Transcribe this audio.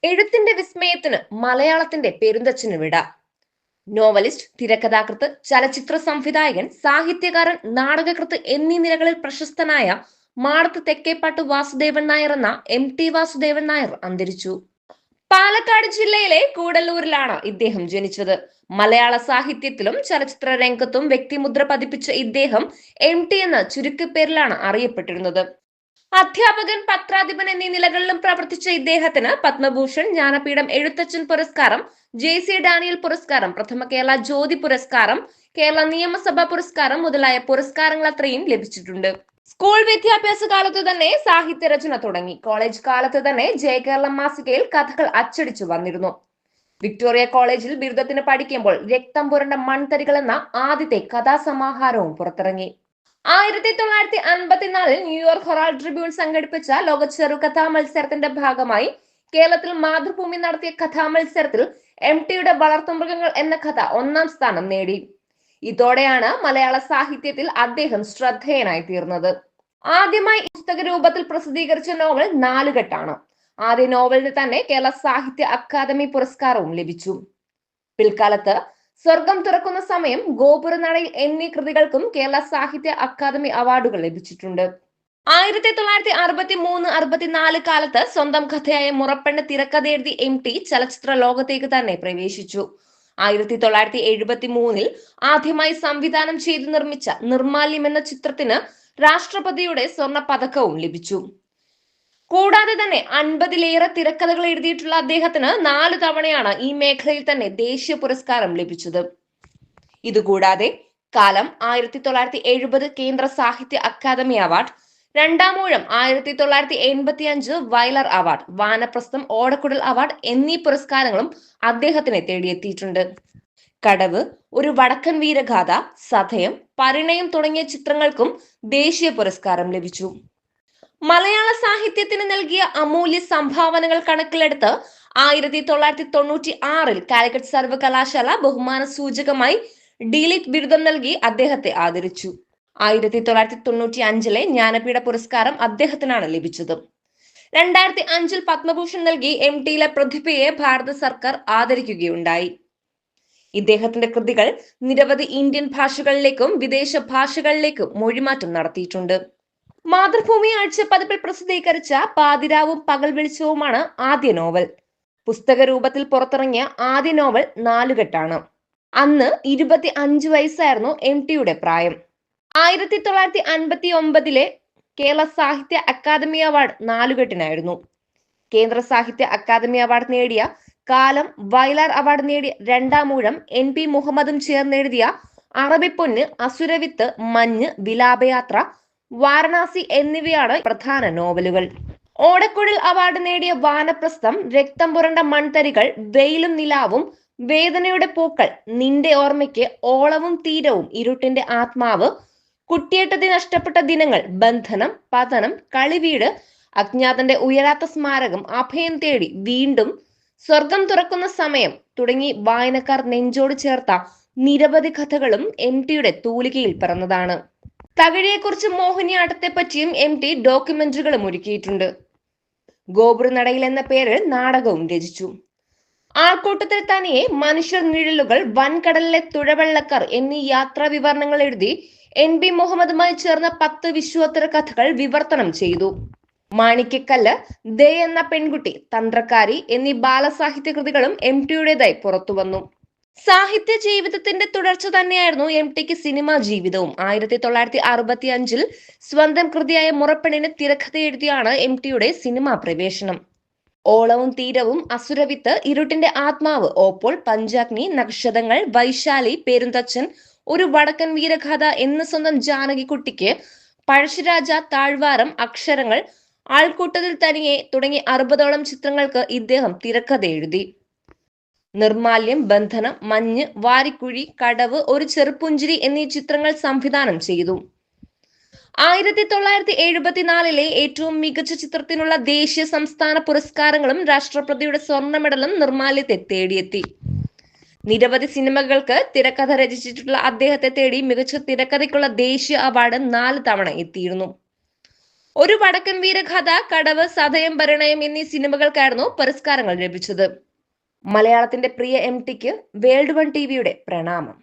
എഴുത്തിന്റെ വിസ്മയത്തിന് മലയാളത്തിന്റെ പെരുന്തച്ഛന് വിട. നോവലിസ്റ്റ്, തിരക്കഥാകൃത്ത്, ചലച്ചിത്ര സംവിധായകൻ, സാഹിത്യകാരൻ, നാടകകൃത്ത് എന്നീ നിലകളിൽ പ്രശസ്തനായ മാടത്ത് തെക്കേപ്പാട്ട് വാസുദേവൻ നായർ എന്ന MT വാസുദേവൻ നായർ അന്തരിച്ചു. പാലക്കാട് ജില്ലയിലെ കൂടല്ലൂരിലാണ് ഇദ്ദേഹം ജനിച്ചത്. മലയാള സാഹിത്യത്തിലും ചലച്ചിത്ര രംഗത്തും വ്യക്തിമുദ്ര പതിപ്പിച്ച ഇദ്ദേഹം MT എന്ന ചുരുക്കപ്പേരിലാണ് അറിയപ്പെട്ടിരുന്നത്. അധ്യാപകൻ, പത്രാധിപൻ എന്നീ നിലകളിലും പ്രവർത്തിച്ച ഇദ്ദേഹത്തിന് പത്മഭൂഷൺ, ജ്ഞാനപീഠം എഴുത്തച്ഛൻ പുരസ്കാരം, JC ഡാനിയൽ പുരസ്കാരം, പ്രഥമ കേരള ജ്യോതി പുരസ്കാരം, കേരള നിയമസഭാ പുരസ്കാരം മുതലായ പുരസ്കാരങ്ങൾ അത്രയും ലഭിച്ചിട്ടുണ്ട്. സ്കൂൾ വിദ്യാഭ്യാസ കാലത്ത് തന്നെ സാഹിത്യരചന തുടങ്ങി. കോളേജ് കാലത്ത് തന്നെ ജയകേരളം മാസികയിൽ കഥകൾ അച്ചടിച്ചു വന്നിരുന്നു. വിക്ടോറിയ കോളേജിൽ ബിരുദത്തിന് പഠിക്കുമ്പോൾ രക്തം പുരണ്ട മൺതരികൾ എന്ന ആദ്യത്തെ കഥാസമാഹാരവും പുറത്തിറങ്ങി. 1954 ന്യൂയോർക്ക് ഹെറാൾഡ് ട്രിബ്യൂൺ സംഘടിപ്പിച്ച ലോക ചെറുകഥാ മത്സരത്തിന്റെ ഭാഗമായി കേരളത്തിൽ മാതൃഭൂമി നടത്തിയ കഥാമത്സരത്തിൽ MTയുടെ വളർത്തുമൃഗങ്ങൾ എന്ന കഥ 1ാം സ്ഥാനം നേടി. ഇതോടെയാണ് മലയാള സാഹിത്യത്തിൽ അദ്ദേഹം ശ്രദ്ധേയനായി തീർന്നത്. ആദ്യമായി പുസ്തക രൂപത്തിൽ പ്രസിദ്ധീകരിച്ച നോവൽ നാലുകെട്ടാണ്. ആദ്യ നോവലിന് തന്നെ കേരള സാഹിത്യ അക്കാദമി പുരസ്കാരവും ലഭിച്ചു. പിൽക്കാലത്ത് സ്വർഗം തുറക്കുന്ന സമയം, ഗോപുരനടയിൽ എന്നീ കൃതികൾക്കും കേരള സാഹിത്യ അക്കാദമി അവാർഡുകൾ ലഭിച്ചിട്ടുണ്ട്. 1963-64 കാലത്ത് സ്വന്തം കഥയായ മുറപ്പെണ്ണ് തിരക്കഥ എഴുതി MT ചലച്ചിത്ര ലോകത്തേക്ക് തന്നെ പ്രവേശിച്ചു. 1973 ആദ്യമായി സംവിധാനം ചെയ്ത് നിർമ്മിച്ച നിർമാല്യം എന്ന ചിത്രത്തിന് രാഷ്ട്രപതിയുടെ സ്വർണ്ണ പതക്കവും ലഭിച്ചു. കൂടാതെ തന്നെ 50ലേറെ തിരക്കഥകൾ എഴുതിയിട്ടുള്ള അദ്ദേഹത്തിന് 4 തവണയാണ് ഈ മേഖലയിൽ തന്നെ ദേശീയ പുരസ്കാരം ലഭിച്ചത്. ഇതുകൂടാതെ കാലം 1970 Kendra Sahitya Akademi award, Randamoozham 1985 Vayalar award, Vanaprastham, Odakkuzhal award എന്നീ പുരസ്കാരങ്ങളും അദ്ദേഹത്തിനെ തേടിയെത്തിയിട്ടുണ്ട്. കടവ്, ഒരു വടക്കൻ വീരഗാഥ, സതയം, പരിണയം തുടങ്ങിയ ചിത്രങ്ങൾക്കും ദേശീയ പുരസ്കാരം ലഭിച്ചു. മലയാള സാഹിത്യത്തിന് നൽകിയ അമൂല്യ സംഭാവനകൾ കണക്കിലെടുത്ത് 1996 കാലിക്കറ്റ് സർവകലാശാല ബഹുമാന സൂചകമായി D.Litt ബിരുദം നൽകി അദ്ദേഹത്തെ ആദരിച്ചു. 1995 ജ്ഞാനപീഠ പുരസ്കാരം അദ്ദേഹത്തിനാണ് ലഭിച്ചത്. 2005 പത്മഭൂഷൺ നൽകി MTയിലെ പ്രതിഭയെ ഭാരത സർക്കാർ ആദരിക്കുകയുണ്ടായി. ഇദ്ദേഹത്തിന്റെ കൃതികൾ നിരവധി ഇന്ത്യൻ ഭാഷകളിലേക്കും വിദേശ ഭാഷകളിലേക്കും മൊഴിമാറ്റം നടത്തിയിട്ടുണ്ട്. മാതൃഭൂമി ആഴ്ചപ്പതിപ്പിൽ പ്രസിദ്ധീകരിച്ച പാതിരാവും പകൽ വെളിച്ചവുമാണ് ആദ്യ നോവൽ. പുസ്തക രൂപത്തിൽ പുറത്തിറങ്ങിയ ആദ്യ നോവൽ നാലുകെട്ടാണ്. അന്ന് 25 വയസ്സായിരുന്നു MTയുടെ പ്രായം. 1959 കേരള സാഹിത്യ അക്കാദമി അവാർഡ് നാലുകെട്ടിനായിരുന്നു. കേന്ദ്ര സാഹിത്യ അക്കാദമി അവാർഡ് നേടിയ കാലം, വയലാർ അവാർഡ് നേടിയ രണ്ടാമൂഴം, NP മുഹമ്മദും ചേർന്നെഴുതിയ അറബിപ്പൊന്ന്, അസുരവിത്ത്, മഞ്ഞ്, വിലാപയാത്ര, വാരണാസി എന്നിവയാണ് പ്രധാന നോവലുകൾ. ഓടക്കുഴൽ അവാർഡ് നേടിയ വാനപ്രസ്ഥം, രക്തം പുരണ്ട മൺതരികൾ, വെയിലും നിലാവും, വേദനയുടെ പൂക്കൾ, നിന്റെ ഓർമ്മയ്ക്ക്, ഓളവും തീരവും, ഇരുട്ടിന്റെ ആത്മാവ്, കുട്ടിയേട്ടതി നഷ്ടപ്പെട്ട ദിനങ്ങൾ, ബന്ധനം, പതനം, കളിവീട്, അജ്ഞാതന്റെ ഉയരാത്ത സ്മാരകം, അഭയം തേടി, വീണ്ടും, സ്വർഗം തുറക്കുന്ന സമയം തുടങ്ങി വായനക്കാർ നെഞ്ചോട് ചേർത്ത നിരവധി കഥകളും MTയുടെ തൂലികയിൽ പിറന്നതാണ്. തകഴിയെക്കുറിച്ചും മോഹിനിയാട്ടത്തെ പറ്റിയും MT ഡോക്യുമെന്ററികളും ഒരുക്കിയിട്ടുണ്ട്. ഗോപുരനടയിൽ എന്ന പേരിൽ നാടകവും രചിച്ചു. ആൾക്കൂട്ടത്തിൽ തനിയെ, മനുഷ്യർ നിഴലുകൾ, വൻകടലിലെ തുഴവെള്ളക്കാർ എന്നീ യാത്രാ വിവരണങ്ങൾ എഴുതി NP മുഹമ്മദുമായി ചേർന്ന 10 വിശ്വോത്തര കഥകൾ വിവർത്തനം ചെയ്തു. മാണിക്യക്കല്ല്, ദേ എന്ന പെൺകുട്ടി, തന്ത്രക്കാരി എന്നീ ബാലസാഹിത്യ കൃതികളും MTയുടേതായി പുറത്തു വന്നു. സാഹിത്യ ജീവിതത്തിന്റെ തുടർച്ച തന്നെയായിരുന്നു MTക്ക് സിനിമാ ജീവിതവും. 1965 സ്വന്തം കൃതിയായ മുറപ്പെണ്ണിന് തിരക്കഥ എഴുതിയാണ് MTയുടെ സിനിമാ പ്രവേശനം. ഓളവും തീരവും, അസുരവിത്ത്, ഇരുട്ടിന്റെ ആത്മാവ്, ഓപ്പോൾ, പഞ്ചാഗ്നി, നക്ഷതങ്ങൾ, വൈശാലി, പെരുന്തച്ഛൻ, ഒരു വടക്കൻ വീരഗാഥ എന്ന സ്വന്തം ജാനകിക്കുട്ടിക്ക്, പഴശ്ശിരാജ, താഴ്വാരം, അക്ഷരങ്ങൾ, ആൾക്കൂട്ടത്തിൽ തനിയെ തുടങ്ങി 60ഓളം ചിത്രങ്ങൾക്ക് ഇദ്ദേഹം തിരക്കഥ എഴുതി. നിർമാല്യം, ബന്ധനം, മഞ്ഞ്, വാരിക്കുഴി, കടവ്, ഒരു ചെറുപുഞ്ചിരി എന്നീ ചിത്രങ്ങൾ സംവിധാനം ചെയ്തു. 1974 ഏറ്റവും മികച്ച ചിത്രത്തിനുള്ള ദേശീയ സംസ്ഥാന പുരസ്കാരങ്ങളും രാഷ്ട്രപതിയുടെ സ്വർണ്ണ മെഡലും നിർമാല്യത്തെ തേടിയെത്തി. നിരവധി സിനിമകൾക്ക് തിരക്കഥ രചിച്ചിട്ടുള്ള അദ്ദേഹത്തെ തേടി മികച്ച തിരക്കഥയ്ക്കുള്ള ദേശീയ അവാർഡ് 4 തവണ എത്തിയിരുന്നു. ഒരു വടക്കൻ വീരകഥ, കടവ്, സതയം, പരിണയം എന്നീ സിനിമകൾക്കായിരുന്നു പുരസ്കാരങ്ങൾ ലഭിച്ചത്. മലയാളത്തിന്റെ പ്രിയ MTക്ക് വേൾഡ് വൺ ടിവിയുടെ പ്രണാമം.